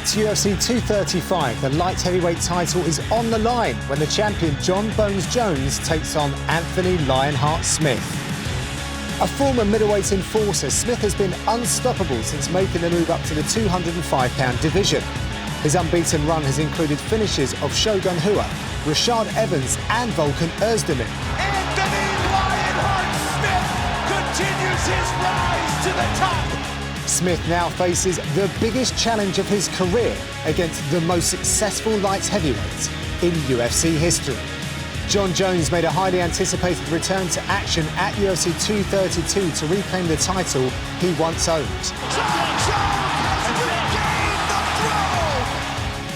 It's UFC 235. The light heavyweight title is on the line when the champion John Bones Jones takes on Anthony Lionheart Smith. A former middleweight enforcer, Smith has been unstoppable since making the move up to the 205-pound division. His unbeaten run has included finishes of Shogun Rua, Rashad Evans and Volkan Ozdemir. Anthony Lionheart Smith continues his rise to the top. Smith now faces the biggest challenge of his career against the most successful light heavyweight in UFC history. John Jones made a highly anticipated return to action at UFC 232 to reclaim the title he once owned.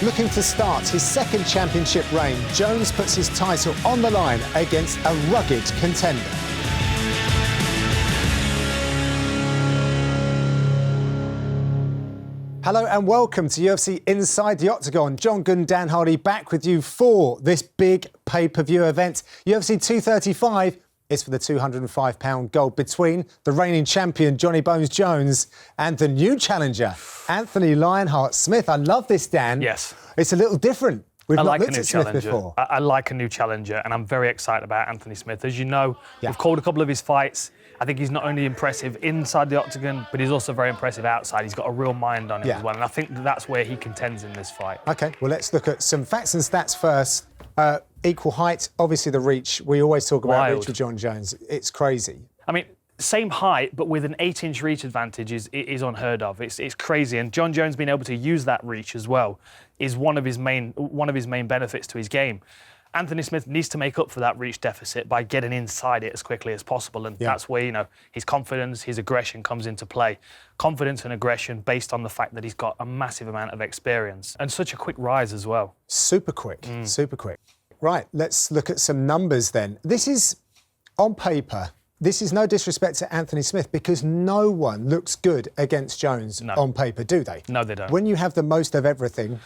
Looking to start his second championship reign, Jones puts his title on the line against a rugged contender. Hello and welcome to UFC Inside the Octagon. John Gooden, Dan Hardy back with you for this big pay-per-view event. UFC 235 is for the 205-pound gold between the reigning champion Johnny Bones Jones and the new challenger Anthony Lionheart Smith. I love this, Dan. Yes. It's a little different. We've I not like looked a new at Smith challenger. before. I like a new challenger, and I'm very excited about Anthony Smith. As you know, Yeah. we've called a couple of his fights. I think he's not only impressive inside the octagon, but he's also very impressive outside. He's got a real mind on him as well, and I think that's where he contends in this fight. OK, well, let's look at some facts and stats first. Equal height, obviously the reach. We always talk about Wild. reach with John Jones. It's crazy. I mean, same height, but with an 8-inch reach advantage is unheard of. It's crazy, and John Jones being able to use that reach as well is one of his main benefits to his game. Anthony Smith needs to make up for that reach deficit by getting inside it as quickly as possible, and that's where his confidence, his aggression comes into play. Confidence and aggression based on the fact that he's got a massive amount of experience and such a quick rise as well. Super quick, super quick. Right, let's look at some numbers then. This is, on paper, this is no disrespect to Anthony Smith because no one looks good against Jones on paper, do they? No, they don't. When you have the most of everything,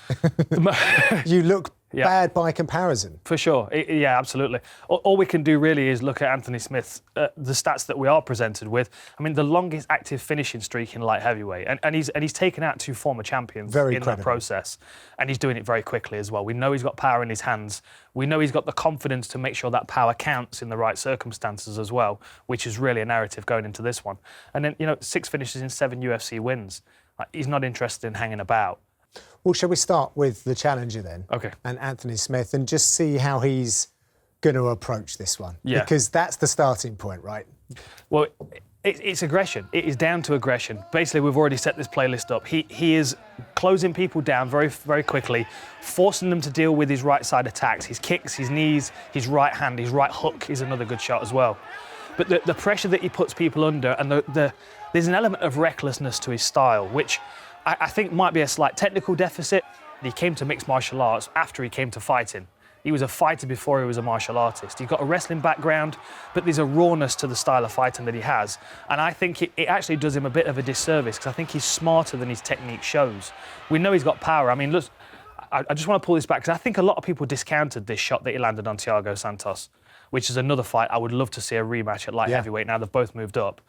you look bad by comparison. For sure, yeah, absolutely. All we can do really is look at Anthony Smith's, the stats that we are presented with. I mean, the longest active finishing streak in light heavyweight, and he's taken out two former champions in that process, and he's doing it very quickly as well. We know he's got power in his hands. We know he's got the confidence to make sure that power counts in the right circumstances as well, which is really a narrative going into this one. And then, 6 finishes in 7 UFC wins. He's not interested in hanging about. Well, shall we start with the challenger then? OK. And Anthony Smith, and just see how he's going to approach this one. Yeah. Because that's the starting point, right? Well, it's aggression. It is down to aggression. Basically, we've already set this playlist up. He is closing people down very, very quickly, forcing them to deal with his right side attacks, his kicks, his knees, his right hand, his right hook is another good shot as well. But the pressure that he puts people under, and there's an element of recklessness to his style, which I think might be a slight technical deficit. He came to mixed martial arts after he came to fighting. He was a fighter before he was a martial artist. He's got a wrestling background, but there's a rawness to the style of fighting that he has. And I think it actually does him a bit of a disservice because I think he's smarter than his technique shows. We know he's got power. I mean, look, I just want to pull this back because I think a lot of people discounted this shot that he landed on Thiago Santos, which is another fight I would love to see a rematch at light heavyweight. Now they've both moved up.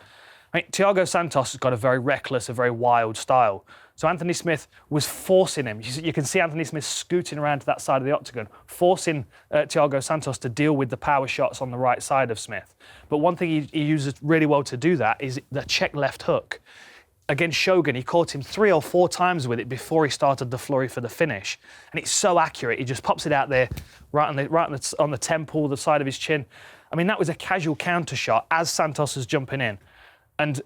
I mean, Thiago Santos has got a very reckless, a very wild style. So Anthony Smith was forcing him. You can see Anthony Smith scooting around to that side of the octagon, forcing Thiago Santos to deal with the power shots on the right side of Smith. But one thing he uses really well to do that is the check left hook. Against Shogun, he caught him 3 or 4 times with it before he started the flurry for the finish. And it's so accurate. He just pops it out there right on the temple, the side of his chin. I mean, that was a casual counter shot as Santos is jumping in. And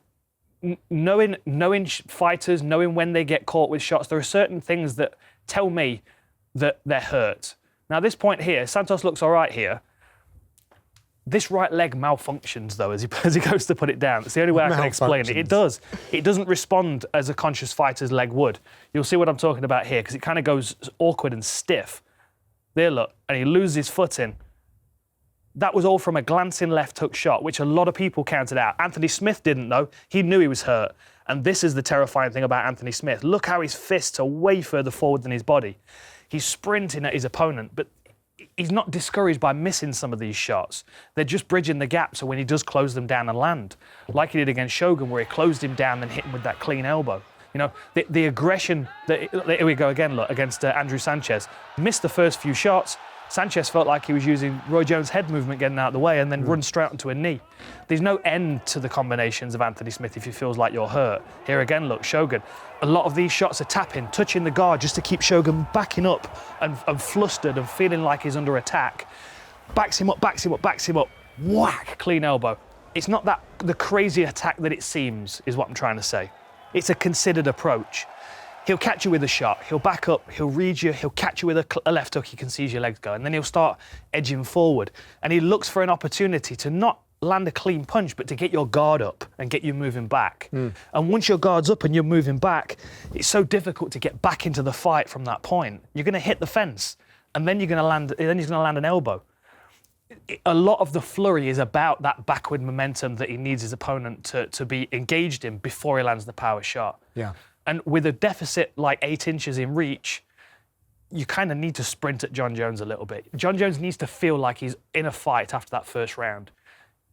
knowing fighters, knowing when they get caught with shots, there are certain things that tell me that they're hurt. Now, this point here, Santos looks all right here. This right leg malfunctions, though, as he goes to put it down. It's the only way I can explain it. It does. It doesn't respond as a conscious fighter's leg would. You'll see what I'm talking about here, because it kind of goes awkward and stiff. There, look, and he loses his footing. That was all from a glancing left hook shot, which a lot of people counted out. Anthony Smith didn't, though. He knew he was hurt. And this is the terrifying thing about Anthony Smith. Look how his fists are way further forward than his body. He's sprinting at his opponent, but he's not discouraged by missing some of these shots. They're just bridging the gap so when he does close them down and land, like he did against Shogun, where he closed him down and hit him with that clean elbow. You know, the aggression, here we go again, look, against Andrew Sanchez. Missed the first few shots. Sanchez felt like he was using Roy Jones' head movement getting out of the way and then run straight onto a knee. There's no end to the combinations of Anthony Smith if he feels like you're hurt. Here again, look, Shogun. A lot of these shots are tapping, touching the guard just to keep Shogun backing up and flustered and feeling like he's under attack. Backs him up, backs him up, backs him up. Whack, clean elbow. It's not that the crazy attack that it seems, is what I'm trying to say. It's a considered approach. He'll catch you with a shot, he'll back up, he'll read you, he'll catch you with a left hook, he can see your legs go, and then he'll start edging forward. And he looks for an opportunity to not land a clean punch, but to get your guard up and get you moving back. And once your guard's up and you're moving back, it's so difficult to get back into the fight from that point. You're going to hit the fence, and then you're going to land. Then he's going to land an elbow. A lot of the flurry is about that backward momentum that he needs his opponent to be engaged in before he lands the power shot. Yeah. And with a deficit like 8 inches in reach, you kind of need to sprint at John Jones a little bit. John Jones needs to feel like he's in a fight after that first round.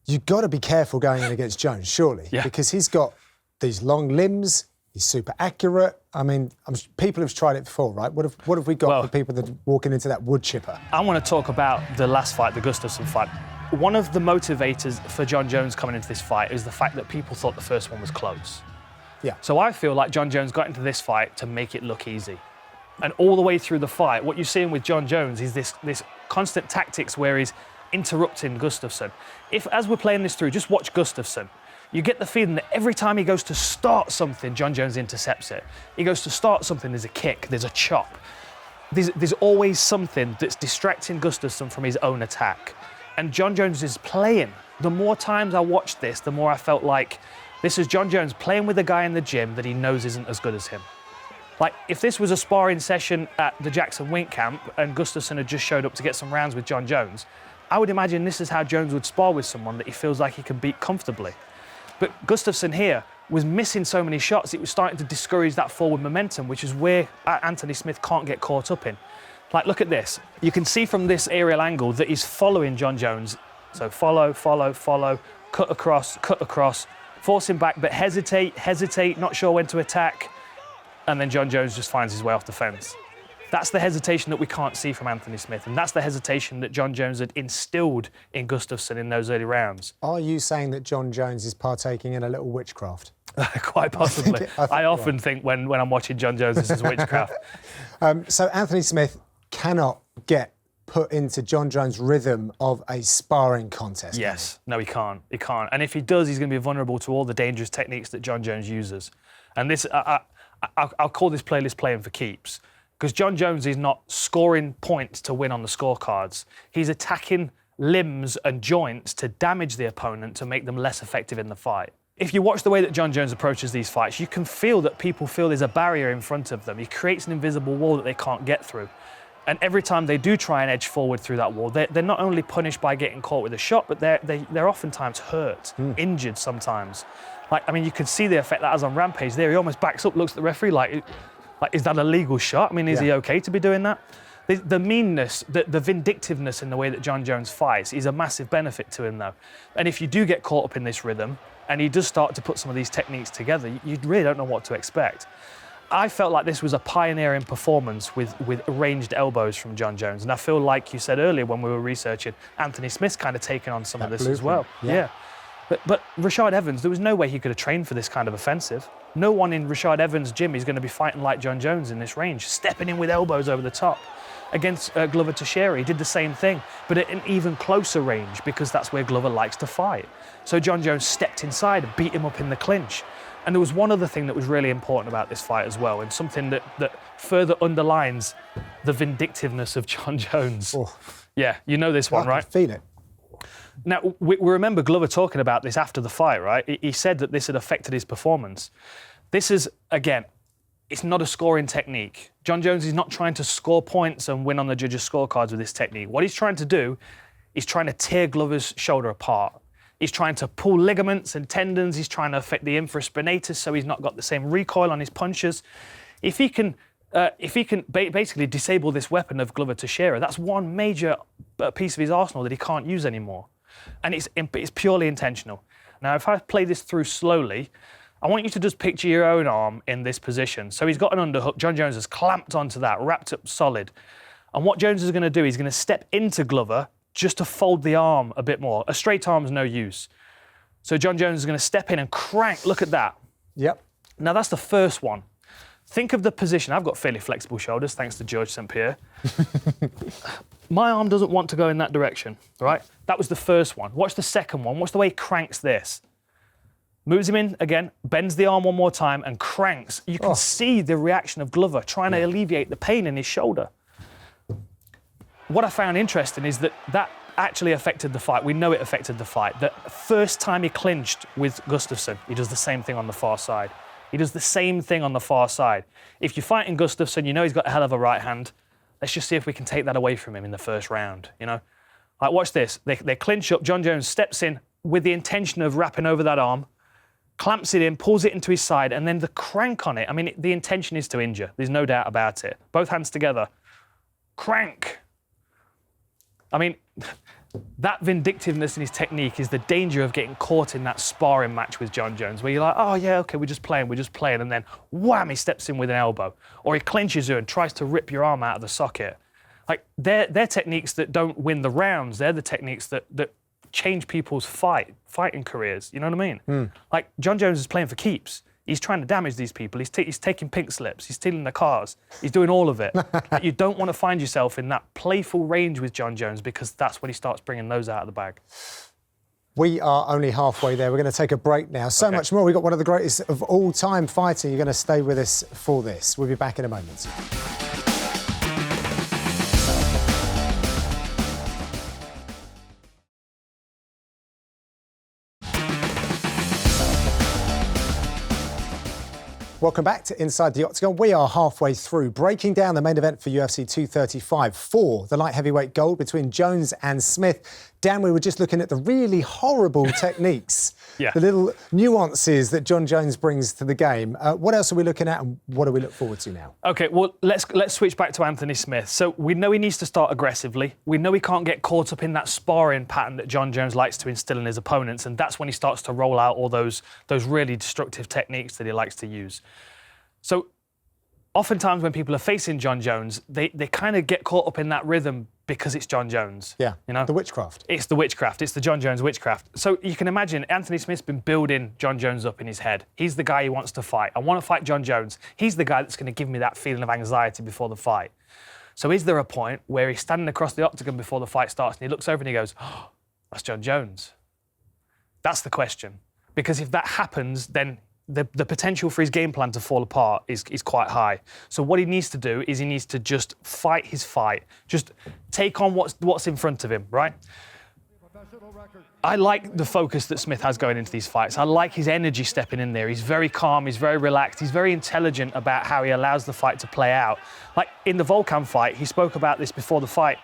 You've got to be careful going in against Jones, surely, because he's got these long limbs, he's super accurate. I mean, people have tried it before, right? What have we got for people that are walking into that wood chipper? I want to talk about the last fight, the Gustafsson fight. One of the motivators for John Jones coming into this fight is the fact that people thought the first one was close. Yeah. So I feel like John Jones got into this fight to make it look easy. And all the way through the fight, what you're seeing with John Jones is this constant tactics where he's interrupting Gustafsson. As we're playing this through, just watch Gustafsson. You get the feeling that every time he goes to start something, John Jones intercepts it. He goes to start something, there's a kick, there's a chop. There's always something that's distracting Gustafsson from his own attack. And John Jones is playing. The more times I watched this, the more I felt like this is John Jones playing with a guy in the gym that he knows isn't as good as him. Like, if this was a sparring session at the Jackson Wink camp and Gustafsson had just showed up to get some rounds with John Jones, I would imagine this is how Jones would spar with someone that he feels like he can beat comfortably. But Gustafsson here was missing so many shots, it was starting to discourage that forward momentum, which is where Anthony Smith can't get caught up in. Like, look at this. You can see from this aerial angle that he's following John Jones. So follow, cut across, force him back, but hesitate, not sure when to attack. And then John Jones just finds his way off the fence. That's the hesitation that we can't see from Anthony Smith, and that's the hesitation that John Jones had instilled in Gustafsson in those early rounds. Are you saying that John Jones is partaking in a little witchcraft? Quite possibly. I often think when I'm watching John Jones, this is witchcraft. So Anthony Smith cannot get put into John Jones' rhythm of a sparring contest. Yes. No, he can't. He can't. And if he does, he's going to be vulnerable to all the dangerous techniques that John Jones uses. And this, I'll call this playlist playing for keeps. Because John Jones is not scoring points to win on the scorecards. He's attacking limbs and joints to damage the opponent to make them less effective in the fight. If you watch the way that John Jones approaches these fights, you can feel that people feel there's a barrier in front of them. He creates an invisible wall that they can't get through. And every time they do try and edge forward through that wall, they're not only punished by getting caught with a shot, but they're oftentimes hurt, injured sometimes. Like, I mean, you could see the effect that has on Rampage there. He almost backs up, looks at the referee like, is that a legal shot? I mean, is he okay to be doing that? The meanness, the vindictiveness in the way that John Jones fights is a massive benefit to him, though. And if you do get caught up in this rhythm, and he does start to put some of these techniques together, you really don't know what to expect. I felt like this was a pioneering performance with ranged elbows from John Jones. And I feel like you said earlier when we were researching, Anthony Smith's kind of taken on some of this as well. Yeah. But Rashad Evans, there was no way he could have trained for this kind of offensive. No one in Rashad Evans' gym is going to be fighting like John Jones in this range, stepping in with elbows over the top. Against Glover Teixeira, he did the same thing, but at an even closer range because that's where Glover likes to fight. So John Jones stepped inside and beat him up in the clinch. And there was one other thing that was really important about this fight as well, and something that further underlines the vindictiveness of John Jones. Oh. Yeah, you know this one, right? I can feel it. Now, we remember Glover talking about this after the fight, right? He said that this had affected his performance. This is, again, it's not a scoring technique. John Jones is not trying to score points and win on the judges' scorecards with this technique. What he's trying to do is trying to tear Glover's shoulder apart. He's trying to pull ligaments and tendons. He's trying to affect the infraspinatus so he's not got the same recoil on his punches. If he can basically disable this weapon of Glover Teixeira, that's one major piece of his arsenal that he can't use anymore. And it's purely intentional. Now, if I play this through slowly, I want you to just picture your own arm in this position. So he's got an underhook. John Jones has clamped onto that, wrapped up solid. And what Jones is going to do, he's going to step into Glover just to fold the arm a bit more. A straight arm's no use. So John Jones is going to step in and crank. Look at that. Yep. Now, that's the first one. Think of the position. I've got fairly flexible shoulders, thanks to George St. Pierre. My arm doesn't want to go in that direction, right? That was the first one. Watch the second one. Watch the way he cranks this. Moves him in again, bends the arm one more time and cranks. You can see the reaction of Glover trying to alleviate the pain in his shoulder. What I found interesting is that actually affected the fight. We know it affected the fight. The first time he clinched with Gustafsson, he does the same thing on the far side. He does the same thing on the far side. If you're fighting Gustafsson, you know he's got a hell of a right hand. Let's just see if we can take that away from him in the first round, you know? Like, watch this. They clinch up. John Jones steps in with the intention of wrapping over that arm, clamps it in, pulls it into his side, and then the crank on it. I mean, the intention is to injure. There's no doubt about it. Both hands together. Crank. I mean, that vindictiveness in his technique is the danger of getting caught in that sparring match with John Jones, where you're like, oh, yeah, OK, we're just playing, and then wham, he steps in with an elbow. Or he clinches you and tries to rip your arm out of the socket. Like, they're techniques that don't win the rounds. They're the techniques that change people's fighting careers. You know what I mean? Like, John Jones is playing for keeps. He's trying to damage these people. He's taking pink slips. He's stealing their cars. He's doing all of it. Like, you don't want to find yourself in that playful range with John Jones, because that's when he starts bringing those out of the bag. We are only halfway there. We're going to take a break now. So much more. We've got one of the greatest of all time fighting. You're going to stay with us for this. We'll be back in a moment. Welcome back to Inside the Octagon. We are halfway through, breaking down the main event for UFC 235 for the light heavyweight gold between Jones and Smith. Dan, we were just looking at the really horrible techniques, the little nuances that John Jones brings to the game. What else are we looking at, and what do we look forward to now? OK, well, let's switch back to Anthony Smith. So we know he needs to start aggressively. We know he can't get caught up in that sparring pattern that John Jones likes to instill in his opponents, and that's when he starts to roll out all those really destructive techniques that he likes to use. So oftentimes when people are facing John Jones, they kind of get caught up in that rhythm because it's John Jones. Yeah, you know? The witchcraft. It's the witchcraft. It's the John Jones witchcraft. So you can imagine Anthony Smith's been building John Jones up in his head. He's the guy he wants to fight. I want to fight John Jones. He's the guy that's going to give me that feeling of anxiety before the fight. So is there a point where he's standing across the octagon before the fight starts and he looks over and he goes, oh, that's John Jones? That's the question. Because if that happens, then the potential for his game plan to fall apart is quite high. So what he needs to do is he needs to just fight his fight. Just take on what's in front of him, right? I like the focus that Smith has going into these fights. I like his energy stepping in there. He's very calm, he's very relaxed, he's very intelligent about how he allows the fight to play out. Like in the Volkan fight, he spoke about this before the fight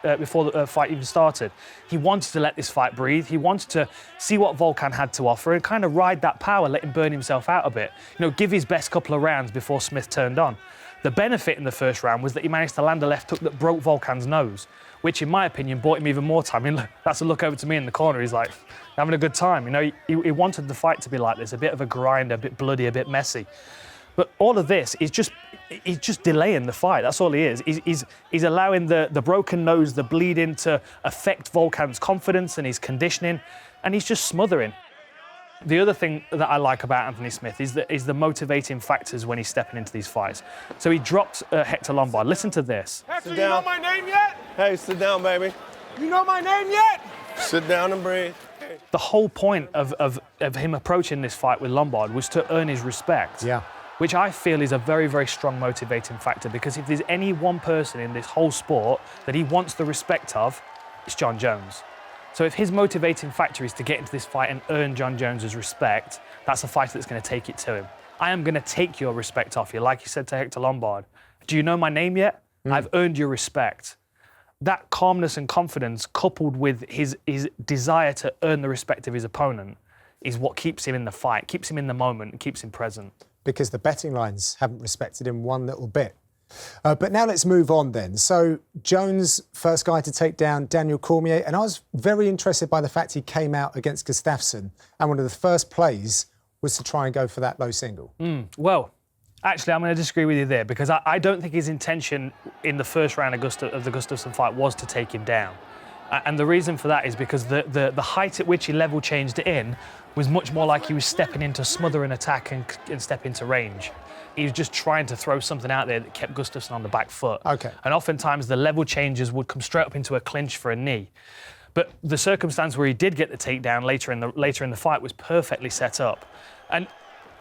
even started. He wanted to let this fight breathe. He wanted to see what Volkan had to offer and kind of ride that power, let him burn himself out a bit. You know, give his best couple of rounds before Smith turned on. The benefit in the first round was that he managed to land a left hook that broke Volkan's nose, which, in my opinion, bought him even more time. I mean, look, that's a look over to me in the corner. He's like, having a good time. You know, he wanted the fight to be like this, a bit of a grind, a bit bloody, a bit messy. But all of this is he's just delaying the fight. That's all he is. He's allowing the broken nose, the bleeding to affect Volkan's confidence and his conditioning, and he's just smothering. The other thing that I like about Anthony Smith is the motivating factors when he's stepping into these fights. So he dropped Hector Lombard. Listen to this. Hector, you know my name yet? Hey, sit down, baby. You know my name yet? Sit down and breathe. The whole point of him approaching this fight with Lombard was to earn his respect. Yeah. Which I feel is a very, very strong motivating factor, because if there's any one person in this whole sport that he wants the respect of, it's John Jones. So if his motivating factor is to get into this fight and earn John Jones's respect, that's a fighter that's going to take it to him. I am going to take your respect off you, like you said to Hector Lombard. Do you know my name yet? I've earned your respect. That calmness and confidence, coupled with his desire to earn the respect of his opponent, is what keeps him in the fight, keeps him in the moment, and keeps him present. Because the betting lines haven't respected him one little bit. But now let's move on then. So Jones, first guy to take down Daniel Cormier, and I was very interested by the fact he came out against Gustafsson, and one of the first plays was to try and go for that low single. Well, actually, I'm going to disagree with you there because I don't think his intention in the first round of the Gustafsson fight was to take him down. And the reason for that is because the height at which he level changed it in was much more like he was stepping into smother an attack and step into range. He was just trying to throw something out there that kept Gustafsson on the back foot. Okay. And oftentimes the level changes would come straight up into a clinch for a knee. But the circumstance where he did get the takedown later in the fight was perfectly set up. And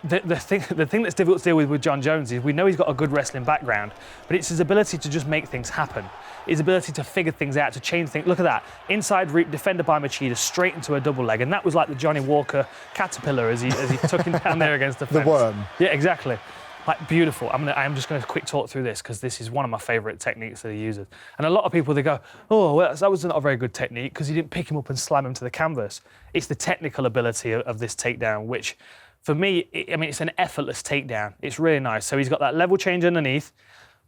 the thing that's difficult to deal with John Jones is we know he's got a good wrestling background, but it's his ability to just make things happen. His ability to figure things out, to change things. Look at that. Inside reap, defended by Machida, straight into a double leg. And that was like the Johnny Walker caterpillar as he took him down there against the fence. The worm. Yeah, exactly. Like, beautiful. I'm just going to quick talk through this because this is one of my favourite techniques that he uses. And a lot of people, they go, oh, well, that was not a very good technique because he didn't pick him up and slam him to the canvas. It's the technical ability of this takedown, which, for me, it's an effortless takedown. It's really nice. So he's got that level change underneath.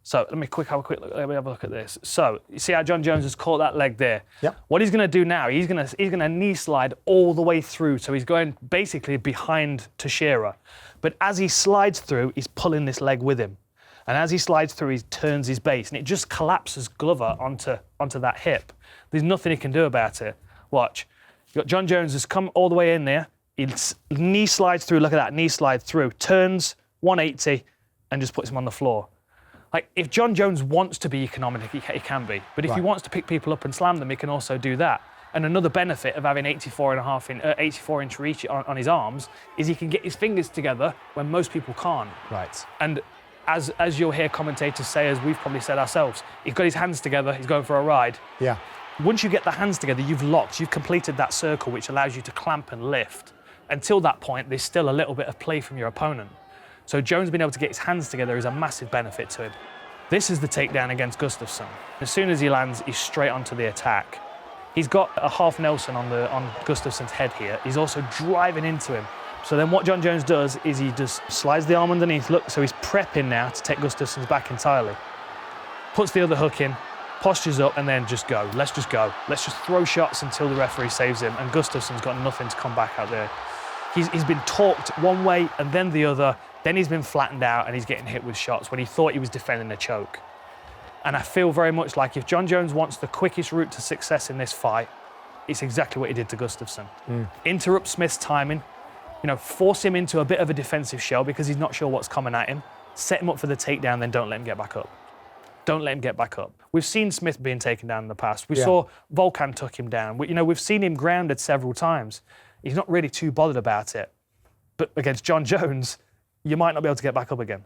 So let me have a quick look at this. So you see how John Jones has caught that leg there? Yep. What he's going to do now, he's going to knee slide all the way through. So he's going basically behind Teixeira. But as he slides through, he's pulling this leg with him. And as he slides through, he turns his base and it just collapses Glover onto that hip. There's nothing he can do about it. Watch. You've got John Jones has come all the way in there. He knee slides through, look at that, knee slide through, turns 180 and just puts him on the floor. Like, if John Jones wants to be economic, he can be. But if he wants to pick people up and slam them, he can also do that. And another benefit of having 84-inch reach on his arms is he can get his fingers together when most people can't. Right. And as you'll hear commentators say, as we've probably said ourselves, he's got his hands together, he's going for a ride. Yeah. Once you get the hands together, you've completed that circle, which allows you to clamp and lift. Until that point, there's still a little bit of play from your opponent. So Jones being able to get his hands together is a massive benefit to him. This is the takedown against Gustafsson. As soon as he lands, he's straight onto the attack. He's got a half Nelson on Gustafsson's head here. He's also driving into him. So then what John Jones does is he just slides the arm underneath. Look, so he's prepping now to take Gustafsson's back entirely. Puts the other hook in, postures up, and then just go. Let's just go. Let's just throw shots until the referee saves him. And Gustafsson's got nothing to come back out there. He's been talked one way and then the other. Then he's been flattened out and he's getting hit with shots when he thought he was defending a choke. And I feel very much like if John Jones wants the quickest route to success in this fight, it's exactly what he did to Gustafsson. Interrupt Smith's timing, force him into a bit of a defensive shell because he's not sure what's coming at him, set him up for the takedown, then don't let him get back up. Don't let him get back up. We've seen Smith being taken down in the past. We saw Volkan took him down. We've seen him grounded several times. He's not really too bothered about it. But against John Jones, you might not be able to get back up again.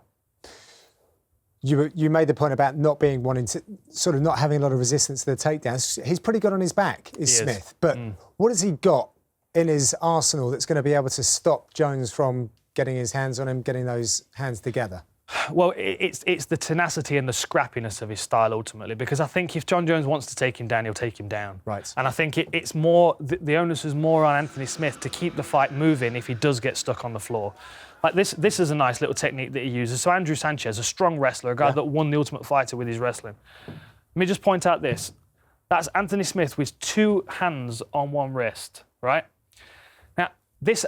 You made the point about not having a lot of resistance to the takedowns. He's pretty good on his back, is Smith. But what has he got in his arsenal that's going to be able to stop Jones from getting his hands on him, getting those hands together? Well, it's the tenacity and the scrappiness of his style ultimately, because I think if John Jones wants to take him down, he'll take him down. Right. And I think it's more, the onus is more on Anthony Smith to keep the fight moving if he does get stuck on the floor. Like this is a nice little technique that he uses. So Andrew Sanchez, a strong wrestler, a guy that won the Ultimate Fighter with his wrestling. Let me just point out this. That's Anthony Smith with two hands on one wrist, right? Now,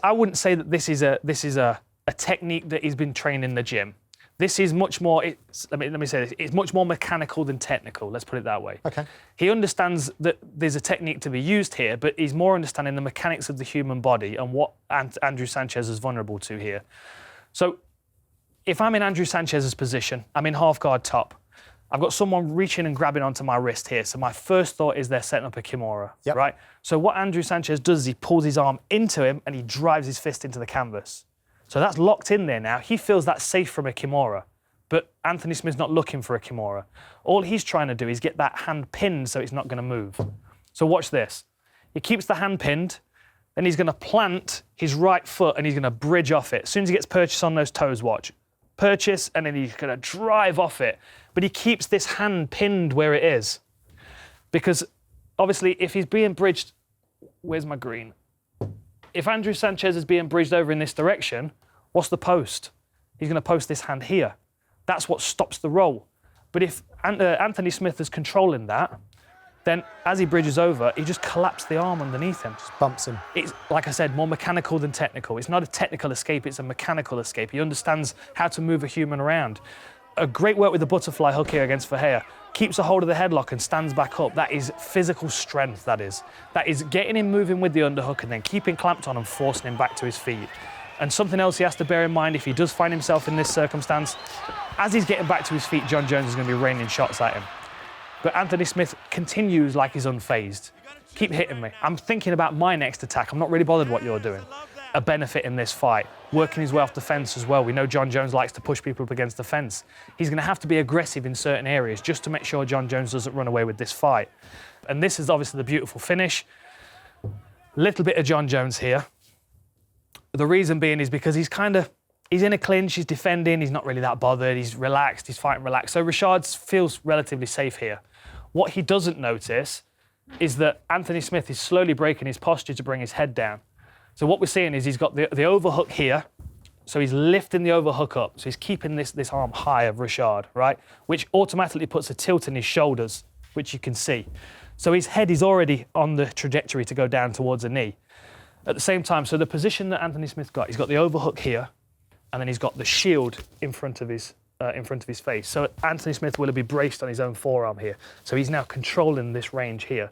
I wouldn't say that this is a technique that he's been trained in the gym. This is much more, let me say this, it's much more mechanical than technical, let's put it that way. Okay. He understands that there's a technique to be used here, but he's more understanding the mechanics of the human body and what Andrew Sanchez is vulnerable to here. So if I'm in Andrew Sanchez's position, I'm in half guard top, I've got someone reaching and grabbing onto my wrist here, so my first thought is they're setting up a Kimura, right? So what Andrew Sanchez does is he pulls his arm into him and he drives his fist into the canvas. So that's locked in there now. He feels that's safe from a Kimura. But Anthony Smith's not looking for a Kimura. All he's trying to do is get that hand pinned so it's not going to move. So watch this. He keeps the hand pinned, then he's going to plant his right foot and he's going to bridge off it. As soon as he gets purchase on those toes, watch. Purchase, and then he's going to drive off it. But he keeps this hand pinned where it is. Because obviously if he's being bridged, where's my green? If Andrew Sanchez is being bridged over in this direction, what's the post? He's going to post this hand here. That's what stops the roll. But if Anthony Smith is controlling that, Then, as he bridges over, he just collapsed the arm underneath him. Just bumps him. It's, like I said, more mechanical than technical. It's not a technical escape, it's a mechanical escape. He understands how to move a human around. A great work with the butterfly hook here against Verheer. Keeps a hold of the headlock and stands back up. That is physical strength, that is. That is getting him moving with the underhook and then keeping clamped on and forcing him back to his feet. And something else he has to bear in mind if he does find himself in this circumstance, as he's getting back to his feet, John Jones is going to be raining shots at him. But Anthony Smith continues like he's unfazed. Keep hitting me. I'm thinking about my next attack. I'm not really bothered what you're doing. A benefit in this fight. Working his way off the fence as well. We know John Jones likes to push people up against the fence. He's going to have to be aggressive in certain areas just to make sure John Jones doesn't run away with this fight. And this is obviously the beautiful finish. Little bit of John Jones here. The reason being is because he's in a clinch, he's defending, he's not really that bothered, he's relaxed, he's fighting relaxed. So Rashad feels relatively safe here. What he doesn't notice is that Anthony Smith is slowly breaking his posture to bring his head down. So what we're seeing is he's got the overhook here, so he's lifting the overhook up, so he's keeping this arm high of Rashad, right? Which automatically puts a tilt in his shoulders, which you can see. So his head is already on the trajectory to go down towards a knee. At the same time, so the position that Anthony Smith got, he's got the overhook here, and then he's got the shield in front of his face. So Anthony Smith will be braced on his own forearm here. So he's now controlling this range here.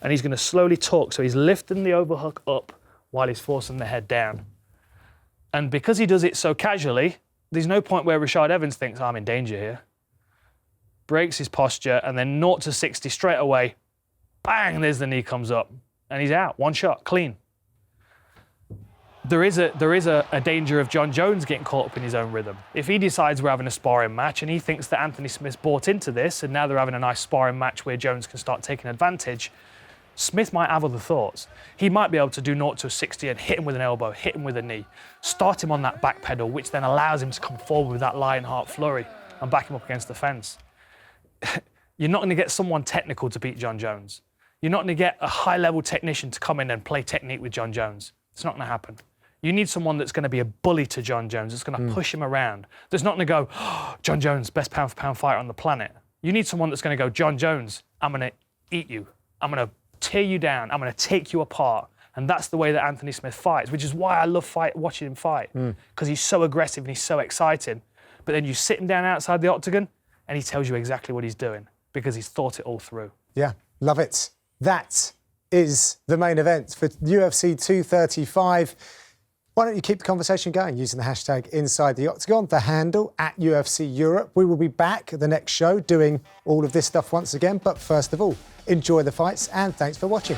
And he's going to slowly talk. So he's lifting the overhook up while he's forcing the head down. And because he does it so casually, there's no point where Rashad Evans thinks, I'm in danger here. Breaks his posture, and then 0 to 60 straight away. Bang, there's the knee comes up. And he's out, one shot, clean. There is a danger of John Jones getting caught up in his own rhythm. If he decides we're having a sparring match and he thinks that Anthony Smith's bought into this and now they're having a nice sparring match where Jones can start taking advantage, Smith might have other thoughts. He might be able to do 0 to 60 and hit him with an elbow, hit him with a knee, start him on that back pedal, which then allows him to come forward with that Lionheart flurry and back him up against the fence. You're not going to get someone technical to beat John Jones. You're not going to get a high-level technician to come in and play technique with John Jones. It's not going to happen. You need someone that's going to be a bully to John Jones, that's going to push him around. That's not going to go, oh, John Jones, best pound-for-pound fighter on the planet. You need someone that's going to go, John Jones, I'm going to eat you. I'm going to tear you down. I'm going to take you apart. And that's the way that Anthony Smith fights, which is why I love watching him fight, because he's so aggressive and he's so exciting. But then you sit him down outside the octagon and he tells you exactly what he's doing because he's thought it all through. Yeah, love it. That is the main event for UFC 235. Why don't you keep the conversation going using the hashtag Inside the Octagon, the handle at UFC Europe. We will be back at the next show doing all of this stuff once again. But first of all, enjoy the fights and thanks for watching.